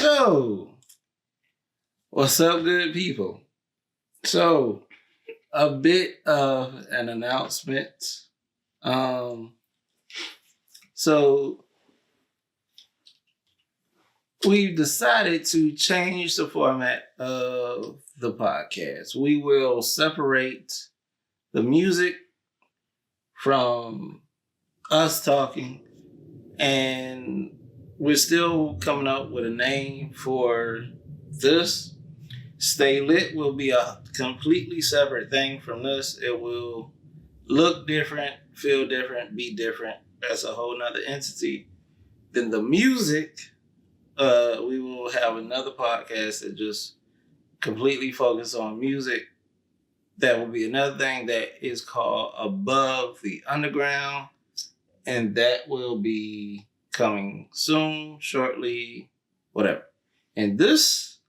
So, what's up, good people? So, a bit of an announcement. Um, so we've decided to change the format of the podcast. We will separate the music from us talking, and we're still coming up with a name for this. Stay Lit will be a completely separate thing from this. It will look different, feel different, be different. That's a whole nother entity. Then the music, we will have another podcast that just completely focus on music. That will be another thing that is called Above the Underground. And that will be coming soon, shortly, whatever. And this,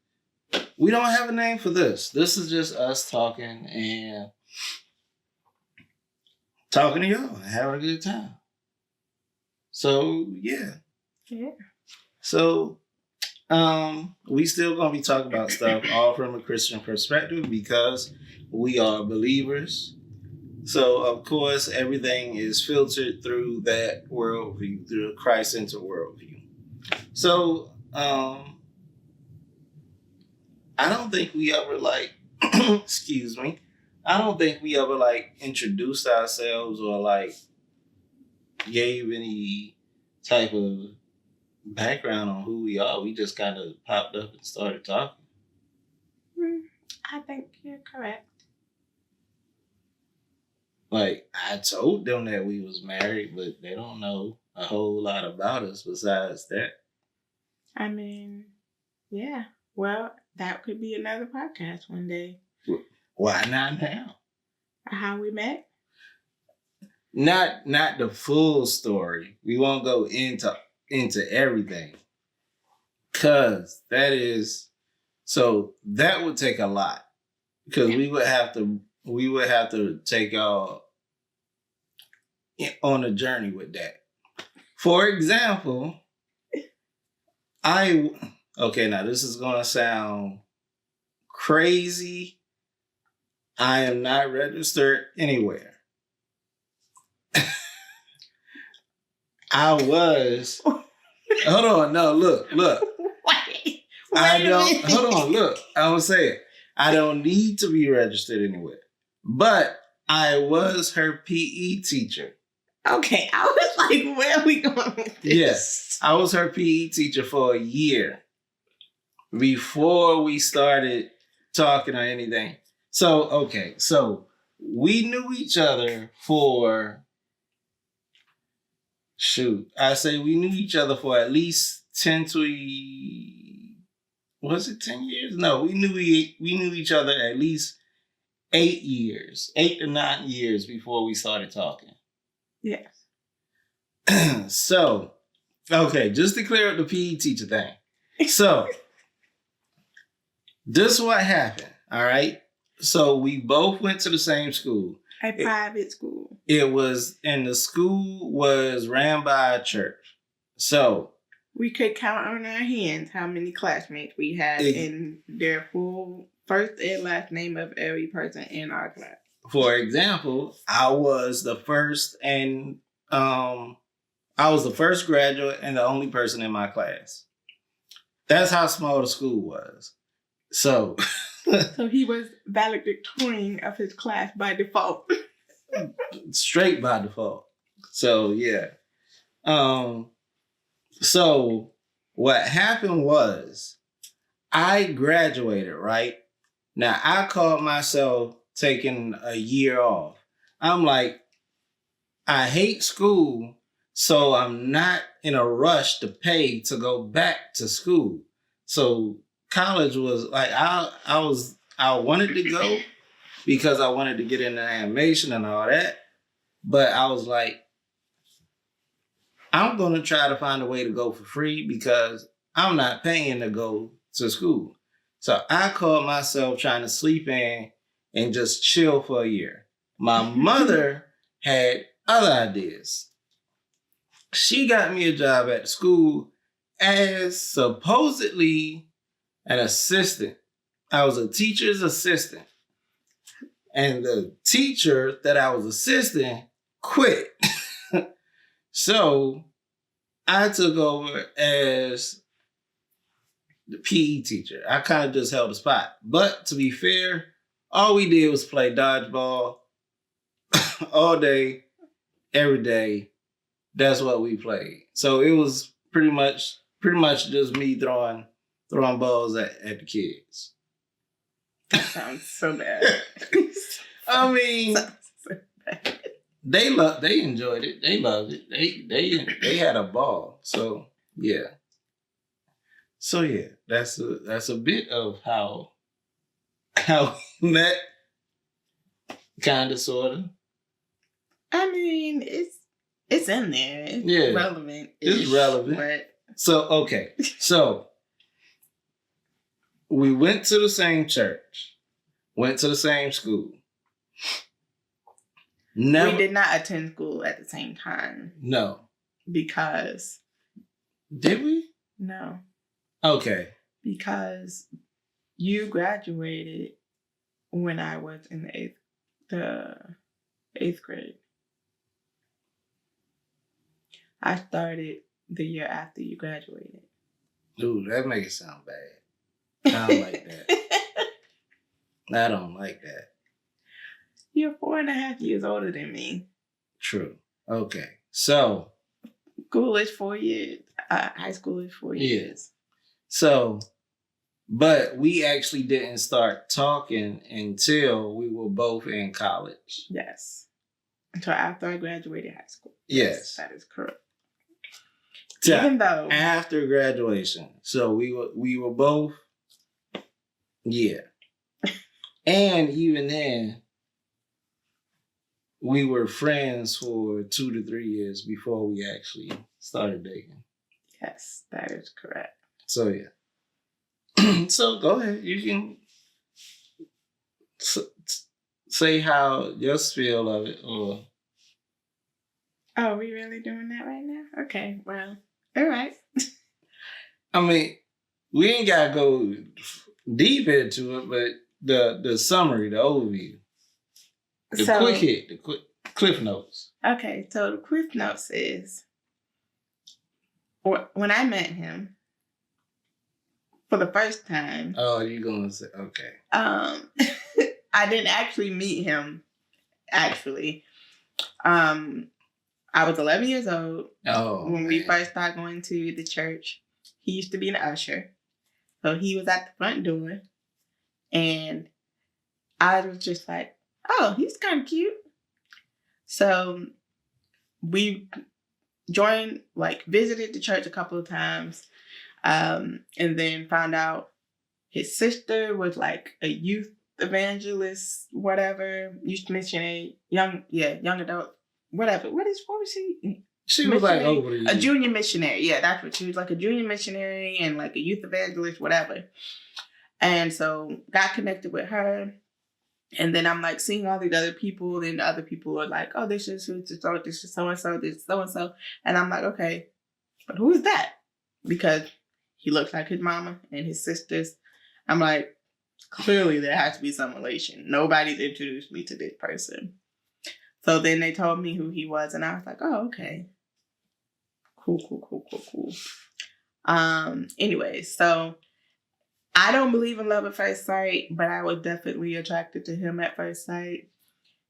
we don't have a name for this. This is just us talking and talking to y'all and having a good time. So, yeah. So, we still gonna be talking about stuff all from a Christian perspective because we are believers. So, of course, everything is filtered through that worldview, through the Christ-centered worldview. So, I don't think we ever excuse me. I don't think we ever introduced ourselves or gave any type of background on who we are. We just kind of popped up and started talking. I think you're correct. I told them that we was married, but they don't know a whole lot about us besides that. I mean, yeah. Well, that could be another podcast one day. Why not now? How we met? Not the full story. We won't go into everything. Cause that would take a lot. Because we would have to take y'all on a journey with that. For example, now this is gonna sound crazy. I am not registered anywhere. I was. Hold on, no, look. Wait Hold on, look. I was saying, I don't need to be registered anywhere. But I was her PE teacher. Okay, I was like, where are we going with this? Yes, I was her PE teacher for a year before we started talking or anything. So we knew each other for, we knew each other for at least 10 years? No, we knew each other at least 8 to 9 years before we started talking. Yes. So, just to clear up the PE teacher thing. So, this is what happened, all right? So, we both went to the same school. A private school. And the school was ran by a church. So, we could count on our hands how many classmates we had in their full first and last name of every person in our class. For example, I was the first graduate and the only person in my class. That's how small the school was. So so he was valedictorian of his class by default. Straight by default. So yeah. So what happened was I graduated, right? Now I called myself taking a year off. I'm like, I hate school, so I'm not in a rush to pay to go back to school. So college was I wanted to go because I wanted to get into animation and all that. But I was like, I'm going to try to find a way to go for free because I'm not paying to go to school. So I called myself trying to sleep in and just chill for a year. My mother had other ideas. She got me a job at the school as supposedly an assistant. I was a teacher's assistant. And the teacher that I was assisting quit. So I took over as the PE teacher. I kind of just held the spot. But to be fair, all we did was play dodgeball all day, every day. That's what we played. So it was pretty much just me throwing balls at the kids. That sounds so bad. I mean, Sounds so bad. they enjoyed it. They loved it. They had a ball. So yeah. That's a bit of how we met, kinda sorta. I mean, it's in there. It's Yeah. relevant. It's relevant. But So okay. So we went to the same church, went to the same school. Never we did not attend school at the same time No. because Did we? no, Okay. because you graduated when I was in the eighth grade. I started the year after you graduated. Dude, that makes it sound bad. I don't like that. I don't like that. You're 4.5 years older than me. True. Okay. So School is 4 years. High school is 4 Yeah. years. but we actually didn't start talking until we were both in college. Yes. Until after I graduated high school. Yes. That is correct. So, Even though after graduation. So we were both, yeah. And even then, we were friends for 2 to 3 years before we actually started dating. yes, that is correct. So yeah. So go ahead. You can say how your feel of it, or Oh, are we really doing that right now? Okay, well, all right. I mean, we ain't gotta go deep into it, but the summary, the overview, the quick hit, the quick cliff notes. Okay, so the Cliff Notes is when I met him for the first time. Oh, you gonna say okay? I didn't actually meet him. Actually, I was 11 years old when we first started going to the church. He used to be an usher, so he was at the front door, and I was just like, "Oh, he's kind of cute." So we visited the church a couple of times, and then found out his sister was like a youth evangelist, whatever, youth missionary, young adult, whatever. What was she? She was like Missionary? over the A junior missionary. Yeah, that's what she was, like a junior missionary and like a youth evangelist, whatever. And so got connected with her. And then I'm like seeing all these other people, and the other people are like, oh, this is so-and-so, this is so-and-so, this is so-and-so. And I'm like, okay, but who is that? Because he looks like his mama and his sisters. I'm like, clearly there has to be some relation. Nobody's introduced me to this person. So then they told me who he was, and I was like, oh, okay. Cool. Anyway, so I don't believe in love at first sight, but I was definitely attracted to him at first sight.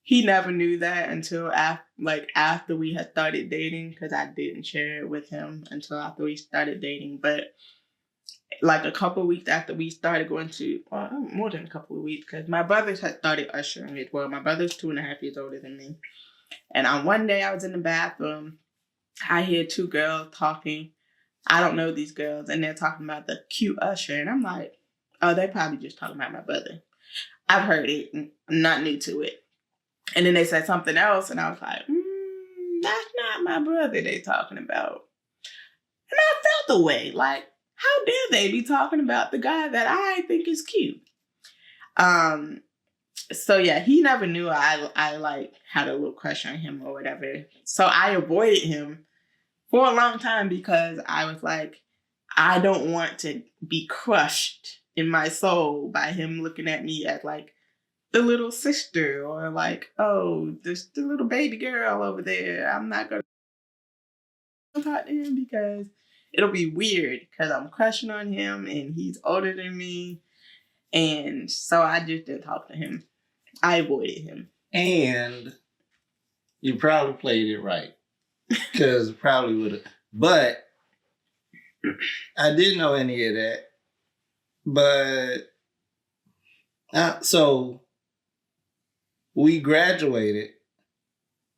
He never knew that until after we had started dating, because I didn't share it with him until after we started dating. But like a couple of weeks after we started going to, well, more than a couple of weeks, because my brothers had started ushering as well. My brother's 2.5 years older than me. And on one day I was in the bathroom, I hear two girls talking. I don't know these girls, and they're talking about the cute usher. And I'm like, oh, they probably just talking about my brother. I've heard it. I'm not new to it. And then they said something else, and I was like, that's not my brother they talking about. And I felt the way, like, how dare they be talking about the guy that I think is cute? So yeah, he never knew I like had a little crush on him or whatever. So I avoided him for a long time because I was like, I don't want to be crushed in my soul by him looking at me as like the little sister or like, oh, there's the little baby girl over there. I'm not going to talk to him because it'll be weird because I'm crushing on him and he's older than me. And so I just didn't talk to him. I avoided him. And you probably played it right. Because probably would have. But I didn't know any of that. But so we graduated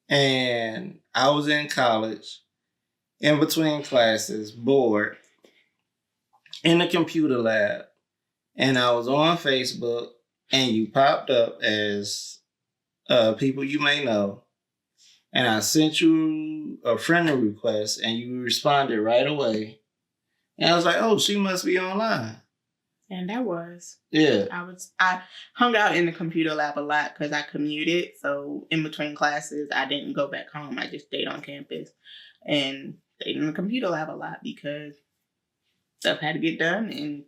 and I was in college, in between classes, bored, in the computer lab. And I was on Facebook and you popped up as people you may know. And I sent you a friend request and you responded right away. And I was like, oh, she must be online. And that was. Yeah. I hung out in the computer lab a lot because I commuted. So in between classes, I didn't go back home. I just stayed on campus and stayed in the computer lab a lot because stuff had to get done and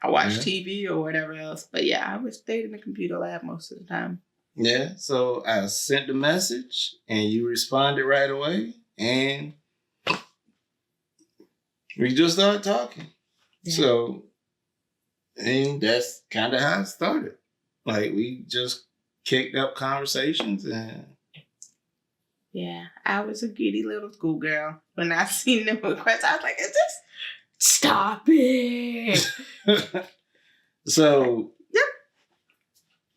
I watched TV or whatever else. But yeah, I would stay in the computer lab most of the time. Yeah. So I sent the message and you responded right away. And we just started talking. Yeah. So, and that's kind of how it started. Like, we just kicked up conversations and... Yeah, I was a giddy little schoolgirl. When I seen the request, I was like, stop it. So... Yep.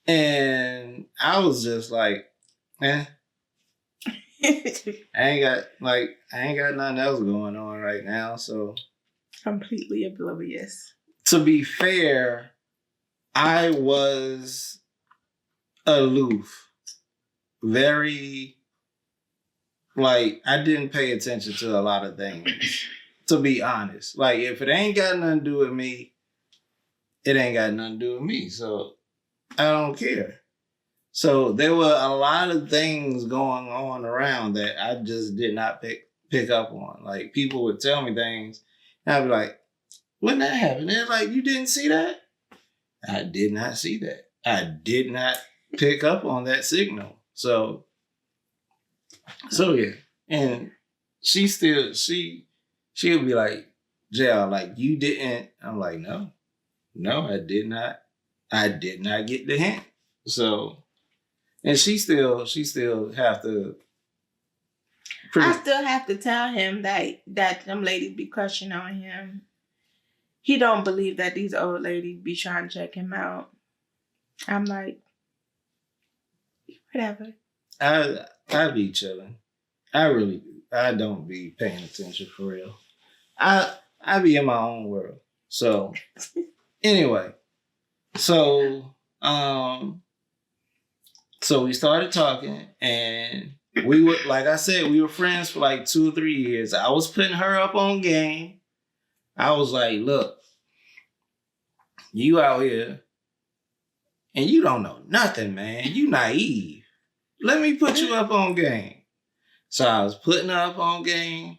And I was just like, I ain't got nothing else going on right now, so... Completely oblivious. To be fair, I was aloof. Very, like, I didn't pay attention to a lot of things, to be honest. Like, if it ain't got nothing to do with me, it ain't got nothing to do with me, so I don't care. So there were a lot of things going on around that I just did not pick up on. Like, people would tell me things, and I'd be like, when that happened, they're like, you didn't see that? I did not see that. I did not pick up on that signal. So yeah. And she'll be like, JL, like, you didn't. I'm like, no, I did not. I did not get the hint. So, and she still have to. I still have to tell him that them ladies be crushing on him. He don't believe that these old ladies be trying to check him out. I'm like, whatever. I be chilling. I really do. I don't be paying attention for real. I be in my own world. So anyway, so we started talking and we were, like I said, we were friends for like 2 or 3 years. I was putting her up on game. I was like, look, you out here and you don't know nothing, man. You naive. Let me put you up on game. So I was putting her up on game.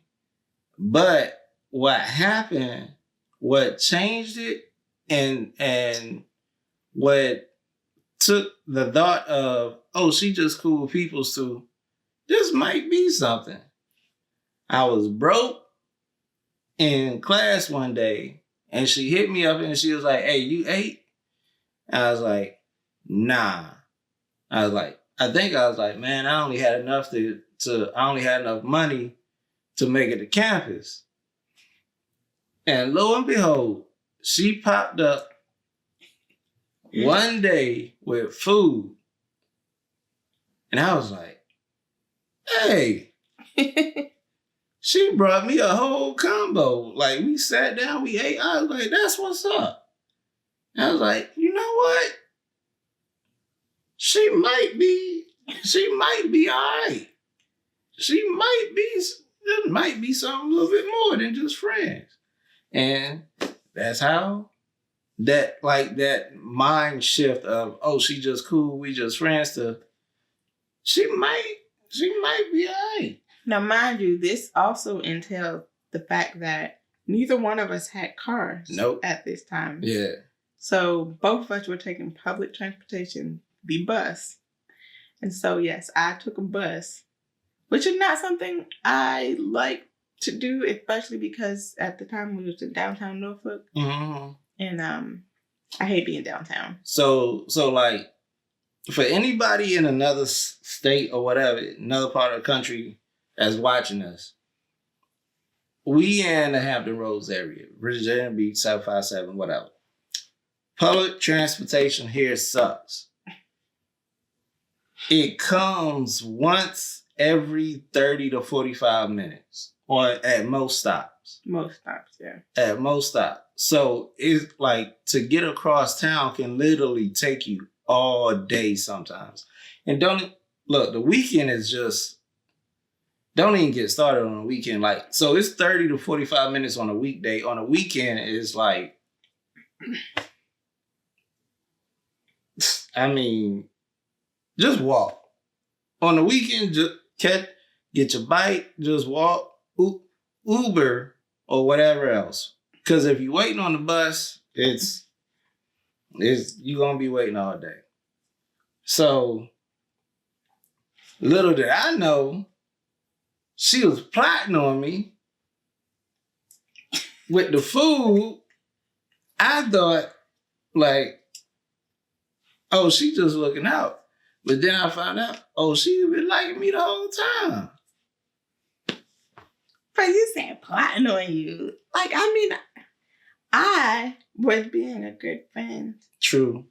But what happened, what changed it, and what took the thought of, oh, she just cool peoples to, this might be something. I was broke in class one day and she hit me up and she was like, hey, you ate? And I was like, nah. I was like, man, I only had enough money to make it to campus. And lo and behold, she popped up one day with food. And I was like, hey. She brought me a whole combo. Like, we sat down, we ate. I was like, that's what's up. And I was like, you know what? She might be all right. There might be something a little bit more than just friends. And that's how that mind shift of, oh, she just cool, we just friends, to she might be all right. Now, mind you, this also entails the fact that neither one of us had cars Nope. at this time. Yeah. So both of us were taking public transportation, the bus. And so, yes, I took a bus, which is not something I like to do, especially because at the time we was in downtown Norfolk. Mm-hmm. And I hate being downtown. So like, for anybody in another state or whatever, another part of the country that's watching us, we in the Hampton Roads area, Virginia Beach, 757, whatever. Public transportation here sucks. It comes once every 30 to 45 minutes, or at most stops. Most stops, yeah. At most stops. So it's like, to get across town can literally take you all day sometimes. And the weekend is just, don't even get started on a weekend. Like, so it's 30 to 45 minutes on a weekday. On a weekend, it's like, I mean, just walk. On the weekend, just get your bike, just walk, Uber, or whatever else. Because if you're waiting on the bus, you're going to be waiting all day. So, little did I know, she was plotting on me with the food. I thought, like, oh, she just looking out. But then I found out, oh, she been liking me the whole time. But you saying plotting on you. Like, I mean, I was being a good friend. True.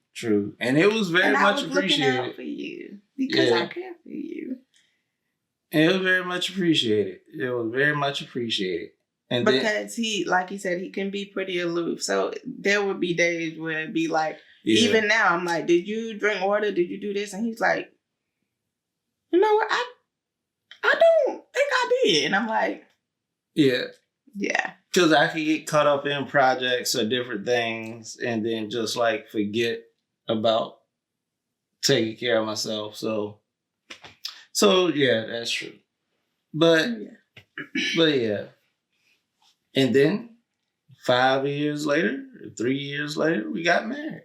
And it was very much appreciated. Looking out for you because I care for you. And it was very much appreciated. And because he, like he said, he can be pretty aloof. So there would be days where it'd be like, even now, I'm like, did you drink water? Did you do this? And he's like, you know what? I don't think I did. And I'm like, yeah. Because I could get caught up in projects or different things and then just like forget about taking care of myself. So yeah, that's true. But yeah. And then 5 years later, 3 years later, we got married.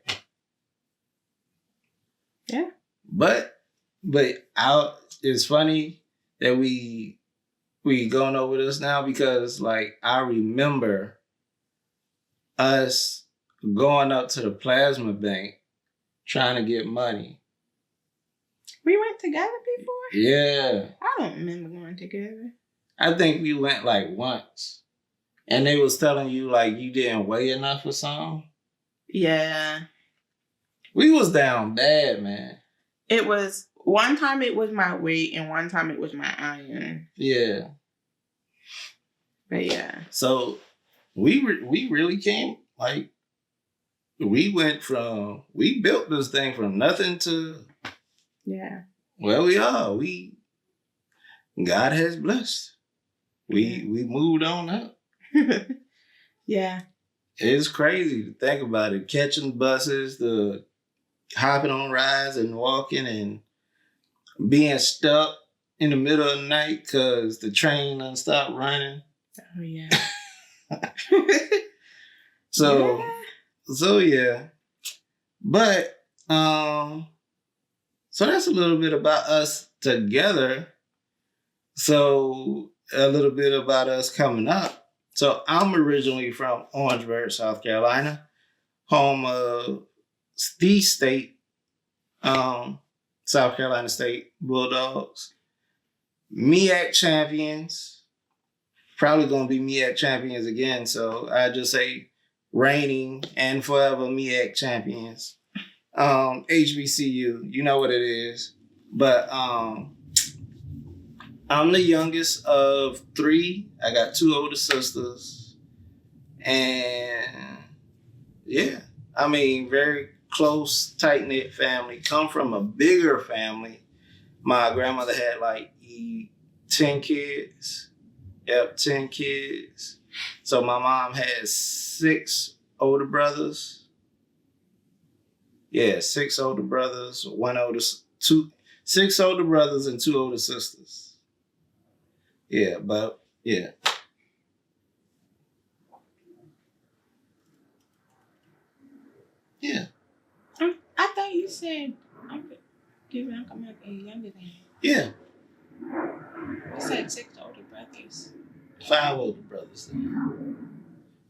Yeah. But it's funny that we going over this now because like I remember us going up to the plasma bank trying to get money. We went together before? Yeah. I don't remember going together. I think we went like once. And they was telling you like you didn't weigh enough or something. Yeah. We was down bad, man. It was, one time it was my weight and one time it was my iron. Yeah. But yeah. So we really came, like, we built this thing from nothing to where we are. God has blessed. We moved on up. Yeah. It's crazy to think about it. Catching buses, the hopping on rides and walking and being stuck in the middle of the night because the train done stopped running. Oh, yeah. So yeah. But, so that's a little bit about us together. So a little bit about us coming up. So I'm originally from Orangeburg, South Carolina, home of the state, South Carolina State Bulldogs, MEAC champions, probably going to be MEAC champions again. So I just say reigning and forever MEAC champions. HBCU, you know what it is. But I'm the youngest of three. I got two older sisters. And yeah, I mean, very close, tight-knit family. Come from a bigger family. My grandmother had like 10 kids. Yep, 10 kids. So my mom had 6 older brothers. Yeah, 6 older brothers, 6 older brothers and 2 older sisters. Yeah, but yeah. said David Uncle Michael younger than him. Yeah, He said 6 older brothers. 5 older brothers.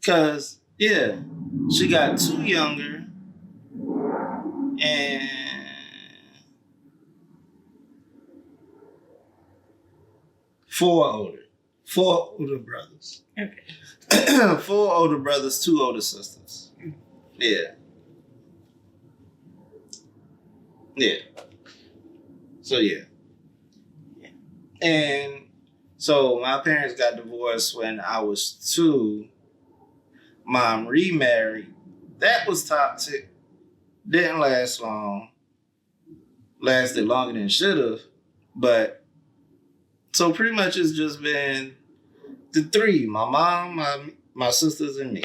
Cause yeah, she got 2 younger and 4 older. 4 older brothers. Okay. 4 older brothers, 2 older sisters. Yeah. Yeah. So yeah. And so my parents got divorced when I was 2. Mom remarried. That was toxic. Didn't last long. Lasted longer than it should have. But so pretty much it's just been the 3. My mom, my sisters, and me.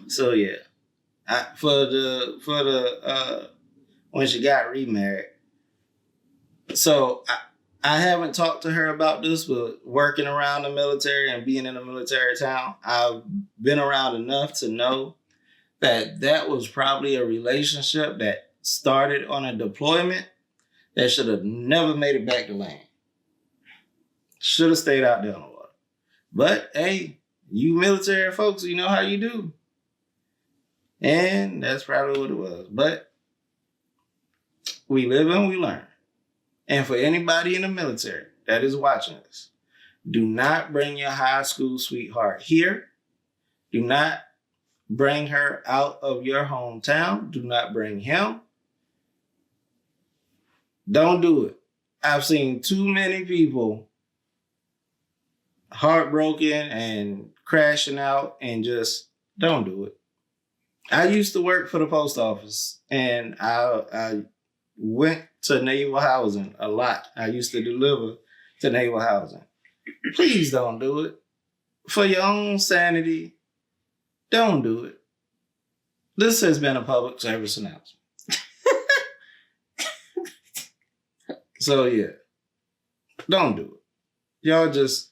So yeah. For the when she got remarried. So I haven't talked to her about this, but working around the military and being in a military town, I've been around enough to know that was probably a relationship that started on a deployment that should have never made it back to land. Should have stayed out there on the water. But hey, you military folks, you know how you do. And that's probably what it was. But we live and we learn. And for anybody in the military that is watching this, do not bring your high school sweetheart here. Do not bring her out of your hometown. Do not bring him. Don't do it. I've seen too many people heartbroken and crashing out, and just don't do it. I used to work for the post office, and I went to naval housing a lot. I used to deliver to naval housing. Please don't do it. For your own sanity, don't do it. This has been a public service announcement. So yeah, don't do it. Y'all just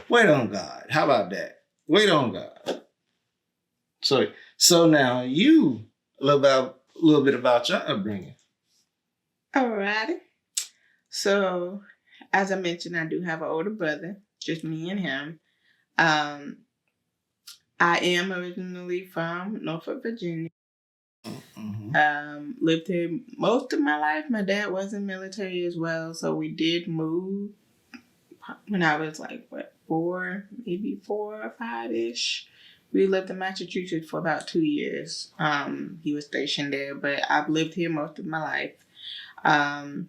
wait on God. How about that? Wait on God. So now you a little bit about your upbringing. Alrighty. So, as I mentioned, I do have an older brother, just me and him. I am originally from Norfolk, Virginia. Mm-hmm. Lived here most of my life. My dad was in military as well, so we did move when I was like 4, maybe 4 or 5-ish. We lived in Massachusetts for about 2 years. He was stationed there, but I've lived here most of my life. My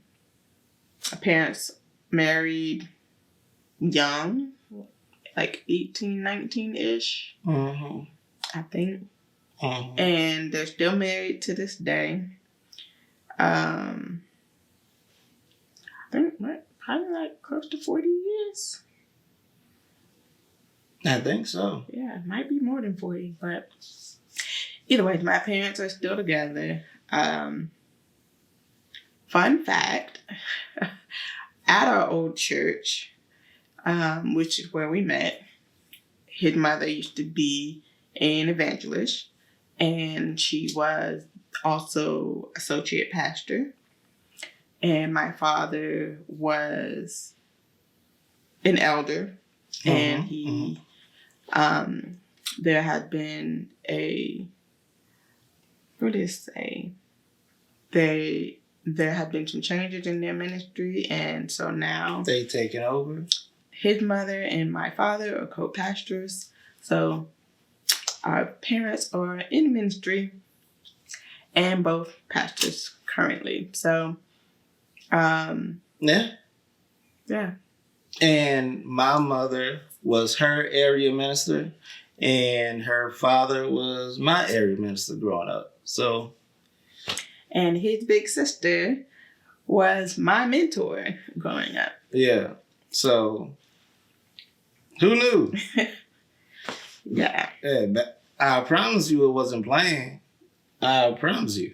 parents married young, like 18, 19-ish, Mm-hmm. I think. Mm-hmm. And they're still married to this day. I think probably like close to 40 years. I think so. Yeah, it might be more than 40, but either way, my parents are still together. Fun fact, at our old church, which is where we met, his mother used to be an evangelist, and she was also associate pastor. And my father was an elder, and he, there had been there had been some changes in their ministry, and so now they taking over. His mother and my father are co-pastors, so our parents are in ministry and both pastors currently. So, Yeah. yeah. And my mother was her area minister, and her father was my area minister growing up. So, and his big sister was my mentor growing up. yeah. So, who knew? Yeah. But I promise you it wasn't planned. I promise you.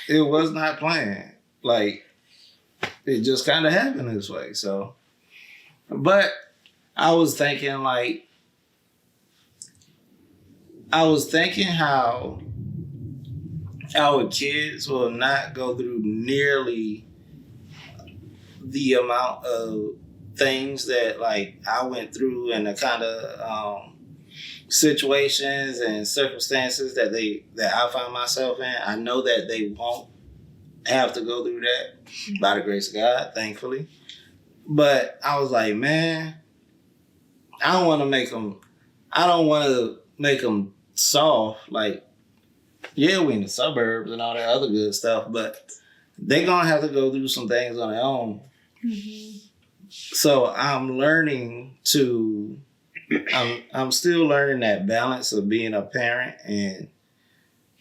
It was not planned. Like, it just kind of happened this way. So, but I was thinking how our kids will not go through nearly the amount of things that like I went through and the kind of situations and circumstances that I find myself in. I know that they won't have to go through that by the grace of God, thankfully. But I was like, man, I don't want to make them soft. Like, yeah, we in the suburbs and all that other good stuff, but they gonna have to go through some things on their own. Mm-hmm. So I'm still learning that balance of being a parent and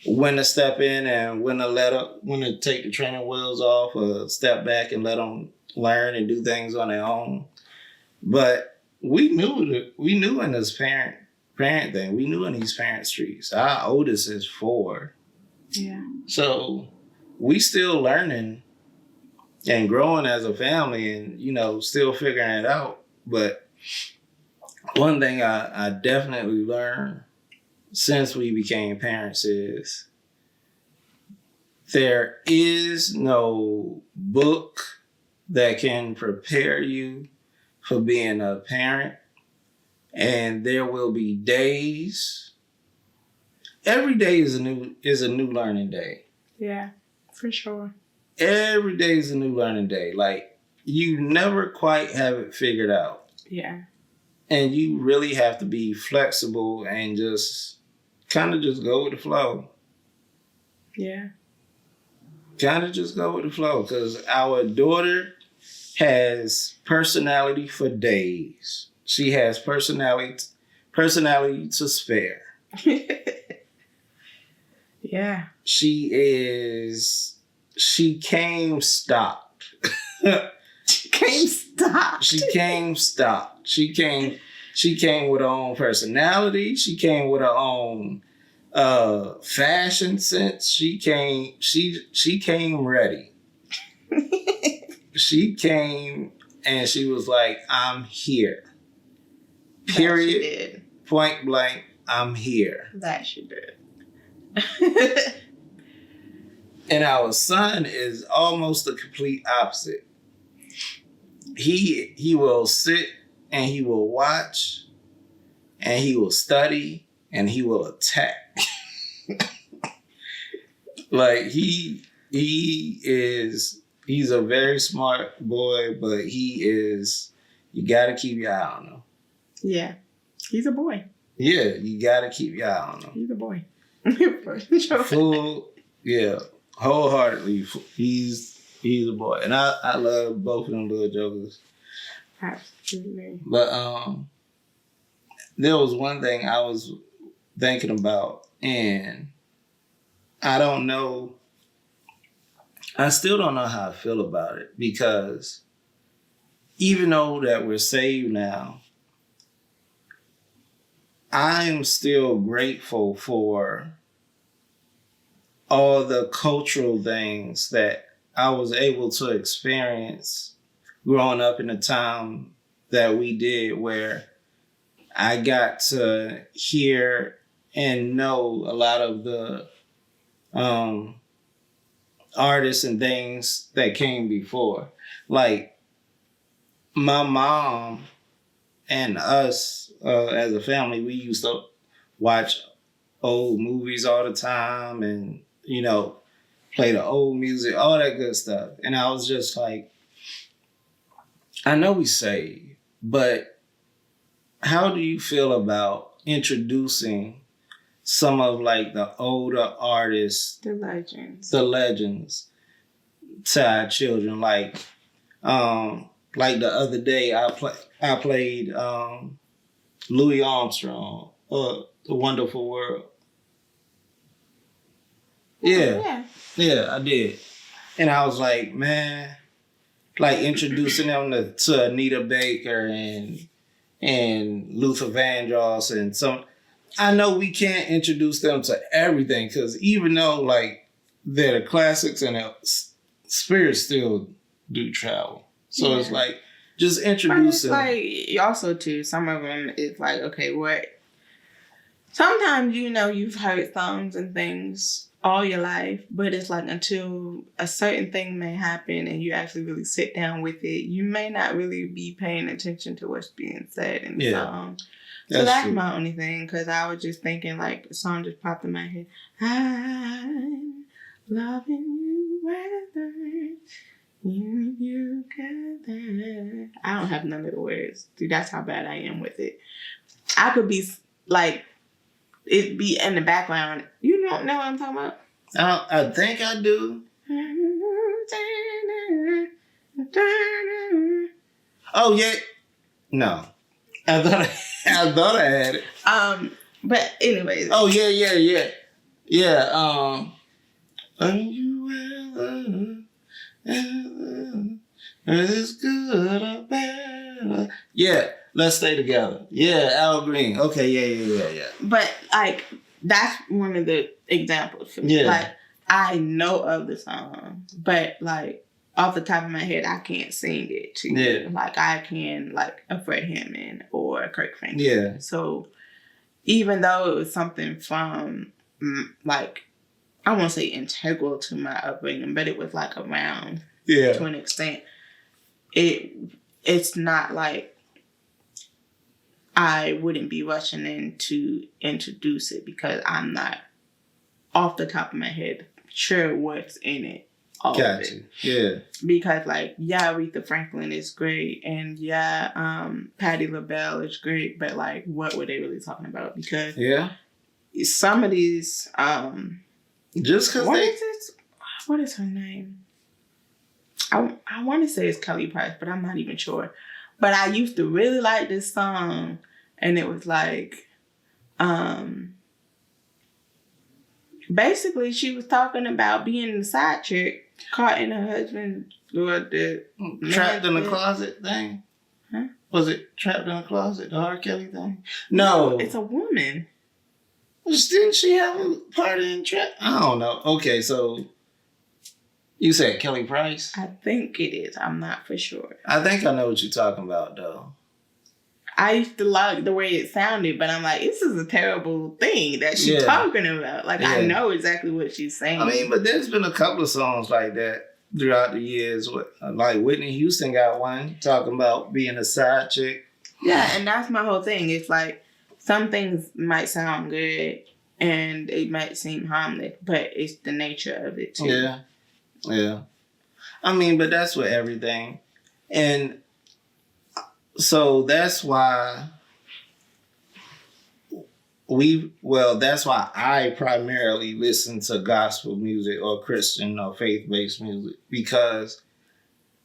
when to step in and when to take the training wheels off or step back and let them learn and do things on their own. But we knew in this parent thing, we knew in these parent streets. Our oldest is 4. Yeah. So we still learning and growing as a family and, still figuring it out. But one thing I definitely learned since we became parents is there is no book that can prepare you for being a parent. And there will be days. Every day is a new learning day. Yeah, for sure. Every day is a new learning day. Like, you never quite have it figured out. Yeah. And you really have to be flexible and just kind of just go with the flow. Yeah. Kind of just go with the flow. Because our daughter has personality for days. She has personality to spare. Yeah. She came stopped. She came stopped. She came with her own personality. She came with her own fashion sense. She came ready. She came and she was like, I'm here. Period. That she did. Point blank, I'm here. That she did. And our son is almost the complete opposite. He will sit and he will watch and he will study and he will attack. Like he's a very smart boy, but you gotta keep your eye on him. Yeah. He's a boy. Yeah, you gotta keep your eye on him. He's a boy. Full, yeah, wholeheartedly, he's a boy. And I love both of them little jokers. Absolutely. But there was one thing I was thinking about, and I still don't know how I feel about it, because even though that we're saved now, I'm still grateful for all the cultural things that I was able to experience growing up in the time that we did, where I got to hear and know a lot of the artists and things that came before. Like, my mom and us as a family, we used to watch old movies all the time and, play the old music, all that good stuff. And I was just like, I know we saved, but how do you feel about introducing some of like the older artists, the legends to our children? Like the other day, I played Louis Armstrong, The Wonderful World. Yeah, I did. And I was like, man, like introducing them to Anita Baker and Luther Vandross and some. I know we can't introduce them to everything, because even though like they're the classics and their spirits still do travel. So It's like just introducing. It's like also too, some of them it's like, okay, what? Sometimes you've heard songs and things all your life, but it's like until a certain thing may happen and you actually really sit down with it, you may not really be paying attention to what's being said in the song. So that's true. my only thing, because I was just thinking, like, the song just popped in my head. I'm loving you whether you gather. I don't have none of the words. Dude, that's how bad I am with it. I could be, like, it be in the background. You don't know what I'm talking about? I think I do. Oh, yeah. No. I thought I had it. But anyways. Oh, yeah. Yeah, are you it's good or bad? Yeah, let's stay together. Yeah, Al Green. Okay, yeah. But, like, that's one of the examples for me. Yeah. Like, I know of the song, but, like, off the top of my head, I can't sing it to you. Yeah. Like, I can, like, a Fred Hammond or a Kirk Franklin. Yeah. So, even though it was something from, like, I won't say integral to my upbringing, but it was, like, around to an extent. It's not like I wouldn't be rushing in to introduce it, because I'm not, off the top of my head, sure what's in it. Gotcha. Yeah. Because, like, yeah, Aretha Franklin is great, and yeah, Patti LaBelle is great, but, like, what were they really talking about? Because some of these, just because what is her name? I want to say it's Kelly Price, but I'm not even sure. But I used to really like this song, and it was like, basically she was talking about being the side chick caught in her husband or the trapped in the closet thing. Huh? Was it Trapped in the Closet, the R. Kelly thing? No, it's a woman. Didn't she have a part in Trap? I don't know. Okay, so you said Kelly Price? I think it is. I'm not for sure. I think I know what you're talking about, though. I used to like the way it sounded, but I'm like, this is a terrible thing that she's talking about. Like, I know exactly what she's saying. I mean, but there's been a couple of songs like that throughout the years. Like Whitney Houston got one talking about being a side chick. Yeah, and that's my whole thing. It's like, some things might sound good and it might seem harmless, but it's the nature of it too. Yeah. I mean, but that's with everything. And so that's why that's why I primarily listen to gospel music or Christian or faith-based music, because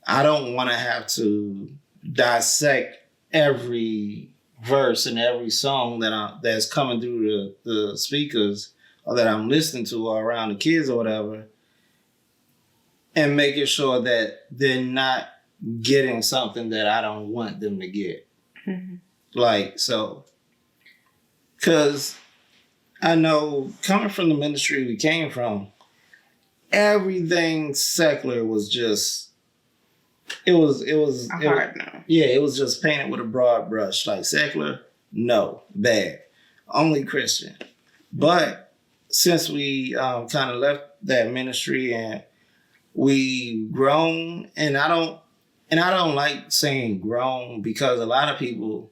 I don't want to have to dissect every verse and every song that's coming through the speakers or that I'm listening to or around the kids or whatever, and making sure that they're not getting something that I don't want them to get. Mm-hmm. Like, so, because I know coming from the ministry we came from, everything secular was just, it was hard no. Yeah, it was just painted with a broad brush. Like, secular, no, bad. Only Christian. But since we kind of left that ministry and we grown, and I don't like saying grown, because a lot of people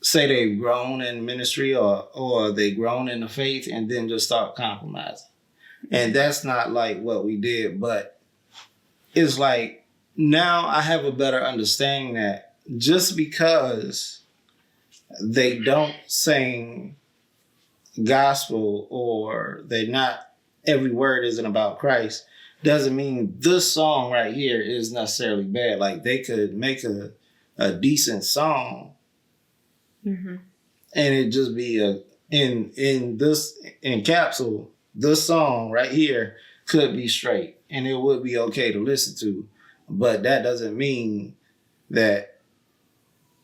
say they've grown in ministry or they grown in the faith and then just start compromising. And that's not like what we did, but it's like, now I have a better understanding that just because they don't sing gospel or every word isn't about Christ, doesn't mean this song right here is necessarily bad. Like, they could make a decent song, mm-hmm. and it just be in capsule, this song right here could be straight and it would be okay to listen to. But that doesn't mean that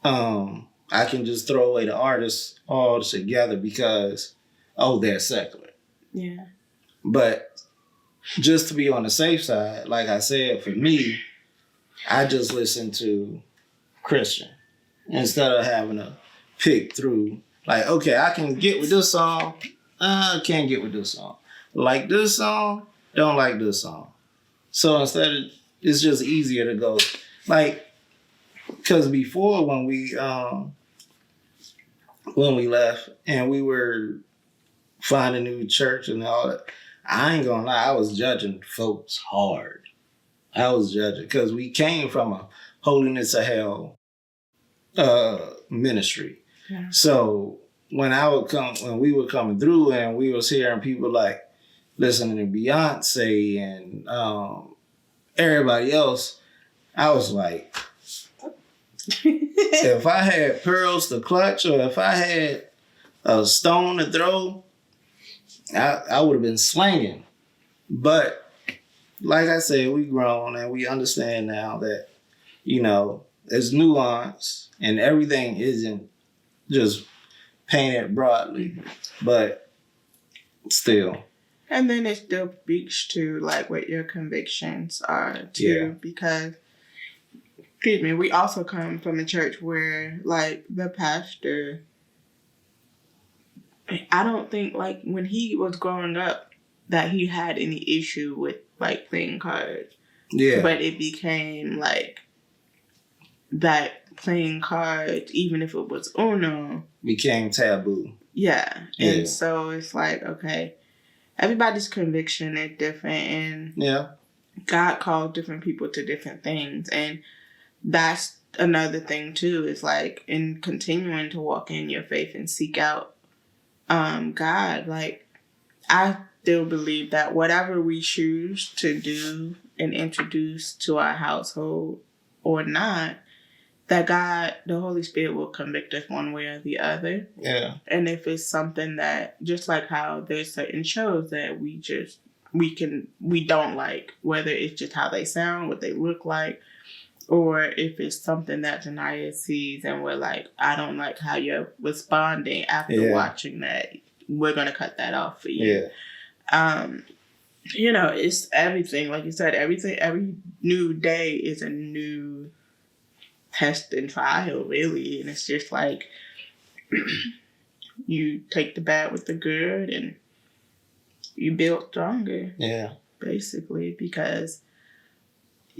I can just throw away the artists all together because, they're secular. Yeah. But just to be on the safe side, like I said, for me, I just listen to Christian instead of having to pick through. Like, okay, I can get with this song. I can't get with this song. like this song, don't like this song. So instead, it's just easier to go like, because before when we left and we were finding a new church and all that, I ain't gonna lie, I was judging folks hard. I was judging because we came from a Holiness of Hell ministry. Yeah. So when we were coming through and we was hearing people like listening to Beyonce and everybody else, I was like, if I had pearls to clutch or if I had a stone to throw, I would have been slinging. But like I said, we grown and we understand now that, you know, there's nuance and everything isn't just painted broadly, but still. And then it still speaks to like what your convictions are too, because excuse me, we also come from a church where like the pastor, I don't think like when he was growing up that he had any issue with like playing cards. Yeah. But it became like that playing cards, even if it was Uno, became taboo. Yeah. Yeah. And so it's like, okay, everybody's conviction is different and Yeah. God called different people to different things. And that's another thing too, is like in continuing to walk in your faith and seek out God, like I still believe that whatever we choose to do and introduce to our household or not, that God, the Holy Spirit will convict us one way or the other. Yeah. And if it's something that, just like how there's certain shows that we don't like, whether it's just how they sound, what they look like, or if it's something that Janaya sees and we're like, I don't like how you're responding after watching that, we're going to cut that off for you. Yeah. You know, it's everything. Like you said, every new day is a new test and trial, really. And it's just like, you take the bad with the good and you build stronger. Yeah. Basically, because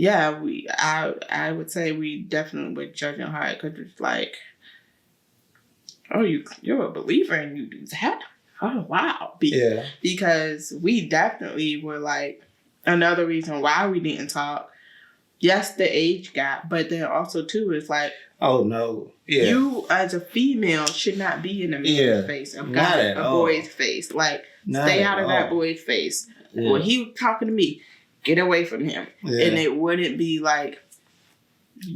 I would say we definitely were judging hard because it's like, oh, you're a believer and you do that? Oh, wow. Because we definitely were like, another reason why we didn't talk, yes, the age gap, but then also too is like, oh no, you as a female should not be in a man's face, a boy's face. Like, stay out of that boy's face. Yeah. When he was talking to me, get away from him. Yeah. And it wouldn't be like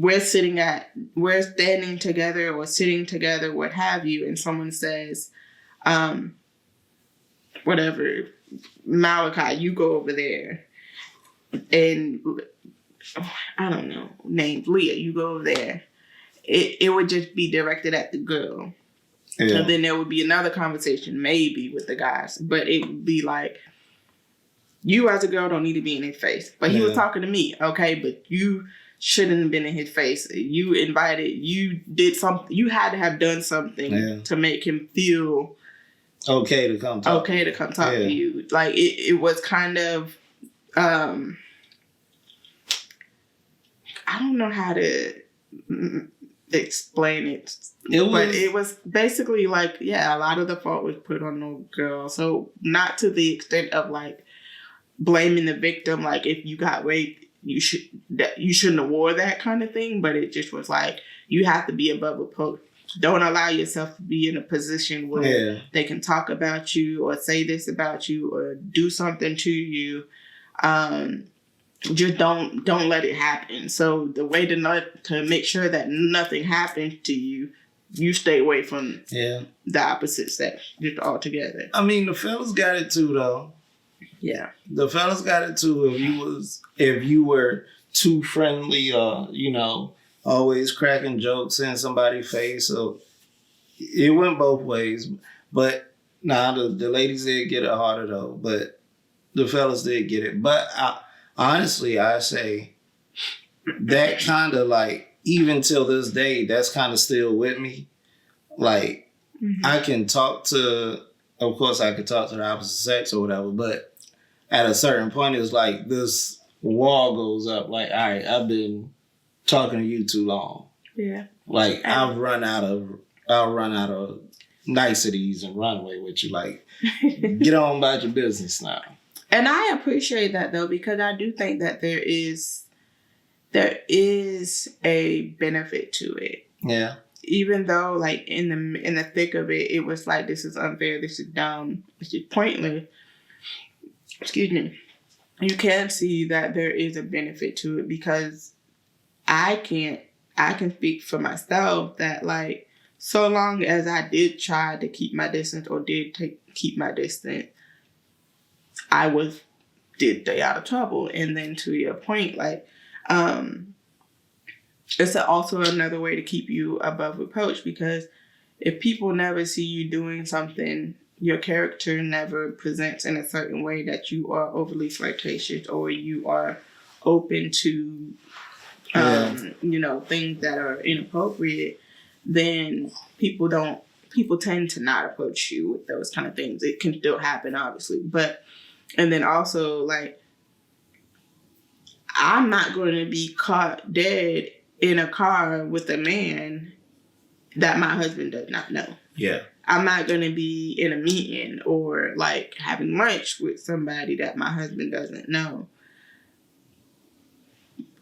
we're standing together or sitting together, what have you, and someone says, whatever, Malachi, you go over there, and I don't know, named Leah, you go over there. It would just be directed at the girl. Yeah. And then there would be another conversation, maybe, with the guys. But it would be like, you as a girl don't need to be in his face. But he was talking to me, okay? But you shouldn't have been in his face. You did something. You had to have done something to make him feel okay to come talk to you. Like, it was kind of, I don't know how to explain it. But it was basically like, a lot of the fault was put on the girl. So not to the extent of like blaming the victim, like if you got raped, you shouldn't have wore that kind of thing. But it just was like, you have to be above reproach. Don't allow yourself to be in a position where they can talk about you or say this about you or do something to you. Just don't let it happen. So the way to make sure that nothing happens to you, you stay away from the opposite sex just altogether. I mean, the fellas got it too, though. Yeah, the fellas got it too. If you were too friendly, always cracking jokes in somebody's face, so it went both ways. But the ladies did get it harder though. But the fellas did get it. But honestly, I say that kind of like, even till this day, that's kind of still with me. Like, I can talk to of course, I could talk to the opposite sex or whatever, but at a certain point, it's like this wall goes up. Like, all right, I've been talking to you too long. Yeah. Like, I'll run out of niceties and run away with you. Like, get on about your business now. And I appreciate that though, because I do think that there is a benefit to it. Yeah. Even though, like, in the thick of it, it was like, this is unfair, this is dumb, this is pointless. Excuse me. You can see that there is a benefit to it, because I can speak for myself that, like, so long as I did try to keep my distance or keep my distance, I did stay out of trouble. And then to your point, like, it's also another way to keep you above reproach, because if people never see you doing something, your character never presents in a certain way that you are overly flirtatious or you are open to, things that are inappropriate, then people tend to not approach you with those kind of things. It can still happen, obviously. And then also, like, I'm not going to be caught dead in a car with a man that my husband does not know. Yeah. I'm not going to be in a meeting or, like, having lunch with somebody that my husband doesn't know.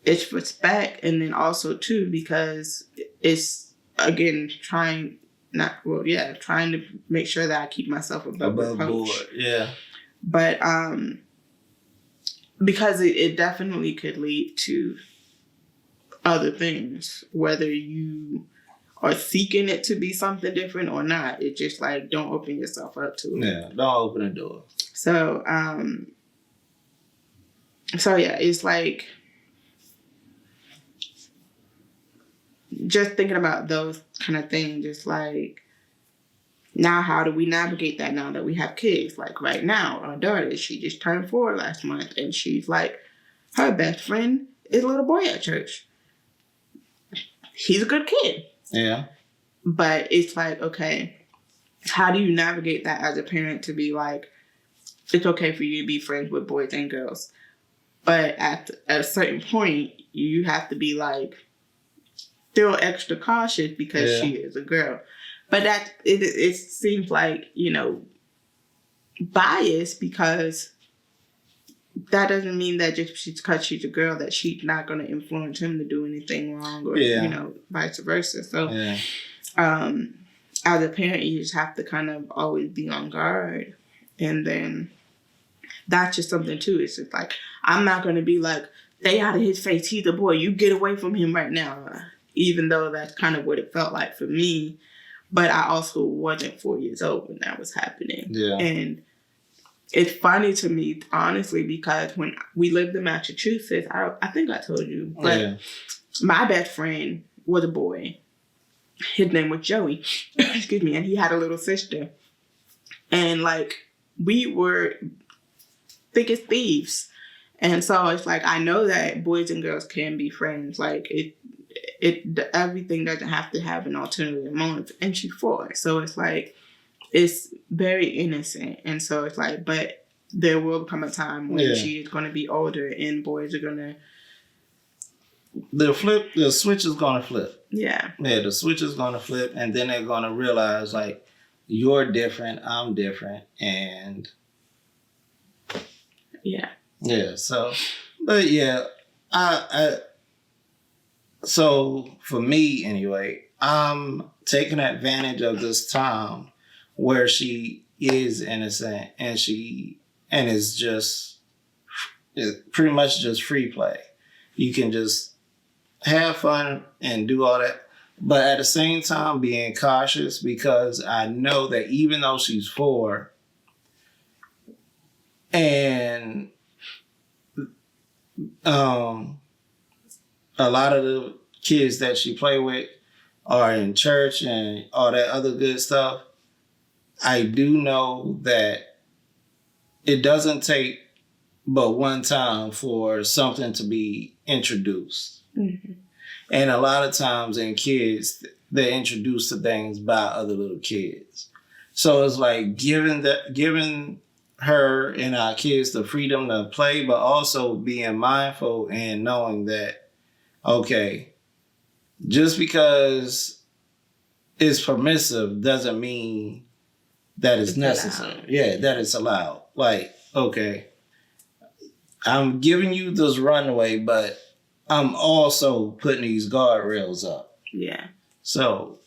It's respect, and then also, too, because it's, again, trying to make sure that I keep myself above board. Yeah. But because it definitely could lead to other things, whether you are seeking it to be something different or not. It's just like, don't open yourself up to it. Yeah, don't open the door. So, yeah, it's like, just thinking about those kind of things, it's like, now how do we navigate that now that we have kids? Like, right now, our daughter, she just turned 4 last month, and she's like, her best friend is a little boy at church. He's a good kid. Yeah. But it's like, okay, how do you navigate that as a parent to be like, it's okay for you to be friends with boys and girls, but at a certain point, you have to be like, still extra cautious because she is a girl. But that it seems like, bias, because that doesn't mean that just because she's a girl that she's not going to influence him to do anything wrong, or vice versa. So, as a parent, you just have to kind of always be on guard, and then that's just something too. It's just like, I'm not going to be like, stay out of his face. He's a boy. You get away from him right now. Even though that's kind of what it felt like for me. But I also wasn't 4 years old when that was happening. Yeah. And it's funny to me, honestly, because when we lived in Massachusetts, I think I told you, but my best friend was a boy. His name was Joey. Excuse me. And he had a little sister. And, like, we were thick as thieves. And so it's like, I know that boys and girls can be friends. Like, everything doesn't have to have an alternative motive. And she's 4. So it's like, it's very innocent. And so it's like, but there will come a time when she is going to be older and boys are going to... The switch is going to flip. Yeah. Yeah, the switch is going to flip, and then they're going to realize, like, you're different, I'm different, and... Yeah. Yeah, so... But, yeah, so, for me, anyway, I'm taking advantage of this time where she is innocent and it's just pretty much just free play. You can just have fun and do all that, but at the same time being cautious, because I know that even though she's 4 and a lot of the kids that she play with are in church and all that other good stuff, I do know that it doesn't take but one time for something to be introduced. Mm-hmm. And a lot of times in kids, they're introduced to things by other little kids. So it's like giving her and our kids the freedom to play, but also being mindful and knowing that, okay, just because it's permissive doesn't mean that it's necessary. Allowed. Yeah, that it's allowed. Like, okay, I'm giving you this runway, but I'm also putting these guardrails up. Yeah. So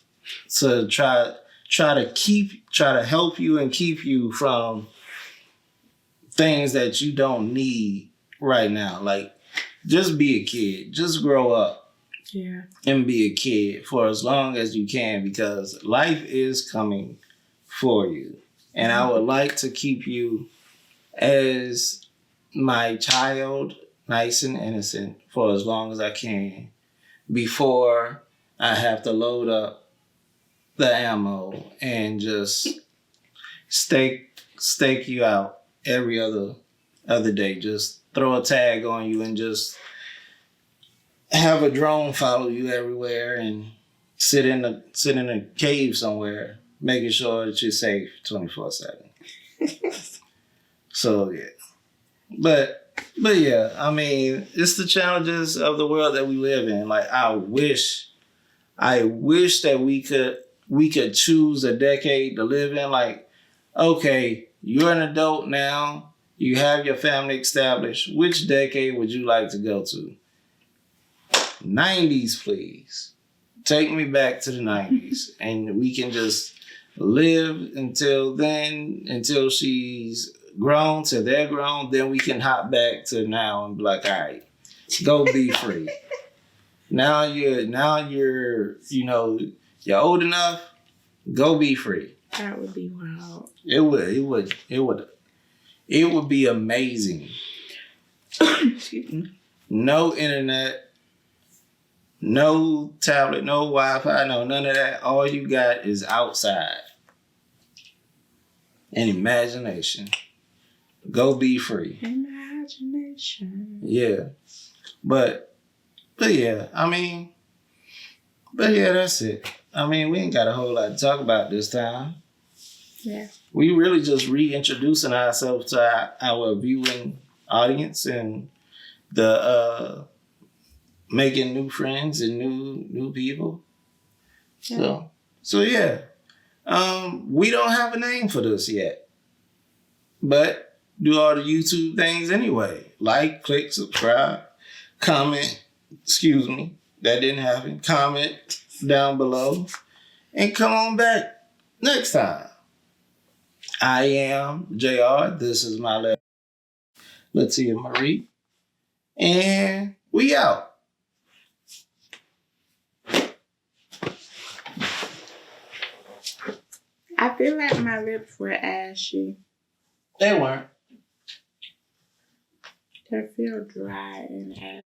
try to help you and keep you from things that you don't need right now. Like, just be a kid. Just grow up. Yeah. And be a kid for as long as you can, because life is coming for you. And I would like to keep you as my child, nice and innocent, for as long as I can before I have to load up the ammo and just stake you out every other day. Just throw a tag on you and just have a drone follow you everywhere and sit in a cave somewhere, making sure that you're safe 24/7. So yeah, but yeah, I mean, it's the challenges of the world that we live in. Like, I wish that we could choose a decade to live in. Like, okay, you're an adult now, you have your family established. Which decade would you like to go to? 90s, please. Take me back to the 90s, and we can just live until then, until she's grown, till they're grown. Then we can hop back to now and be like, all right, go be free. Now you're you're old enough. Go be free. That would be wild. It would be amazing. Excuse me. No internet. No tablet, no Wi-Fi, no none of that. All you got is outside and imagination. Go be free. Imagination. Yeah. But yeah, I mean, that's it. I mean, we ain't got a whole lot to talk about this time. Yeah. We really just reintroducing ourselves to our viewing audience and the making new friends and new people. Yeah. So yeah. We don't have a name for this yet. But do all the YouTube things anyway. Like, click, subscribe, comment. Excuse me. That didn't happen. Comment down below. And come on back next time. I am JR. This is my left. Latia Marie. And we out. I feel like my lips were ashy. They weren't. They feel dry and ashy.